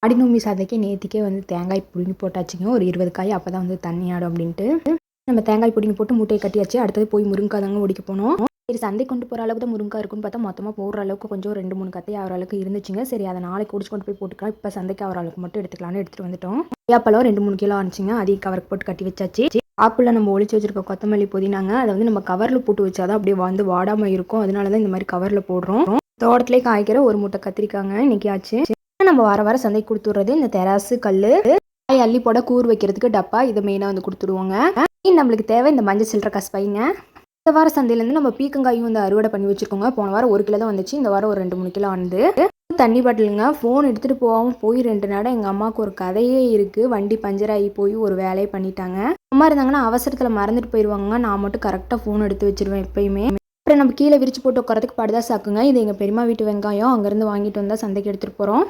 ஆடிநோம்பி சந்தைக்கு நேத்திக்கே தேங்காய் புடுங்கி போட்டாச்சுங்க. ஒரு 20 காய். அப்போ தான் தண்ணி ஆடும் அப்படின்ட்டு நம்ம தேங்காய் புடுங்கி போட்டு மூட்டையை கட்டியாச்சு. அடுத்தது போய் முருங்காய் தாங்க ஒடிக்க போனோம். சரி, சந்தை கொண்டு போகிற அளவுக்கு தான் முருங்காய் இருக்குன்னு பார்த்தா மொத்தமாக போடுற அளவுக்கு கொஞ்சம் 2-3 கத்தை ஆகிற அளவுக்கு இருந்துச்சுங்க. சரி, அதை நாளைக்கு ஒடிச்சு கொண்டு போய் போட்டுக்கலாம். இப்போ சந்தைக்கு ஆகிற அளவுக்கு மட்டும் எடுத்துக்கலாம்னு எடுத்துகிட்டு வந்துட்டோம். ஏப்பழம் 2-3 கிலோ ஆனிச்சுங்க. அதையும் கவருக்கு போட்டு கட்டி வச்சாச்சு. ஆப்பிளில் நம்ம ஒளிச்சு வச்சிருக்க கொத்தமல்லி புதினாங்க. அதை நம்ம கவரில் போட்டு வச்சாதான் அப்படியே வாடாமல் இருக்கும். அதனால தான் இந்த மாதிரி கவரில் போடுறோம். தோட்டத்திலே காய்க்கிற ஒரு மூட்டை கத்திரிக்காங்க இன்னைக்கு ஆச்சு. நம்ம வர சந்தைக்கு கொடுத்துட்றது இந்த தெராசு கல், காய் அள்ளி போட கூறு வைக்கிறதுக்கு டப்பா, இதை மெயினாக கொடுத்துடுவோங்க. நம்மளுக்கு தேவை இந்த மஞ்சள் சில்லற கஸ்பைங்க. இந்த வார சந்தையிலேருந்து நம்ம பீக்கங்காயும் அறுவடை பண்ணி வச்சுருக்கோங்க. போன வாரம் 1 கிலோ தான் வந்துச்சு. இந்த வாரம் ஒரு 2-3 கிலோ ஆனது. தண்ணி பாட்டிலுங்க. ஃபோன் எடுத்துகிட்டு போகாமல் போய் 2 நாள் எங்கள் அம்மாவுக்கு ஒரு கதையே இருக்குது. வண்டி பஞ்சர் ஆகி போய் ஒரு வேலையை பண்ணிட்டாங்க. அம்மா இருந்தாங்கன்னா அவசரத்தில் மறந்துட்டு போயிடுவாங்க. நான் மட்டும் கரெக்டாக ஃபோன் எடுத்து வச்சிருவேன் எப்பயுமே. அப்புறம் நம்ம கீழே விரிச்சு போட்டு உட்காரத்துக்கு படுதா சாக்குங்க. இது எங்கள் பெரியம்மா வீட்டு வெங்காயம். அங்கேருந்து வாங்கிட்டு வந்தால் சந்தைக்கு எடுத்துகிட்டு போகிறோம்.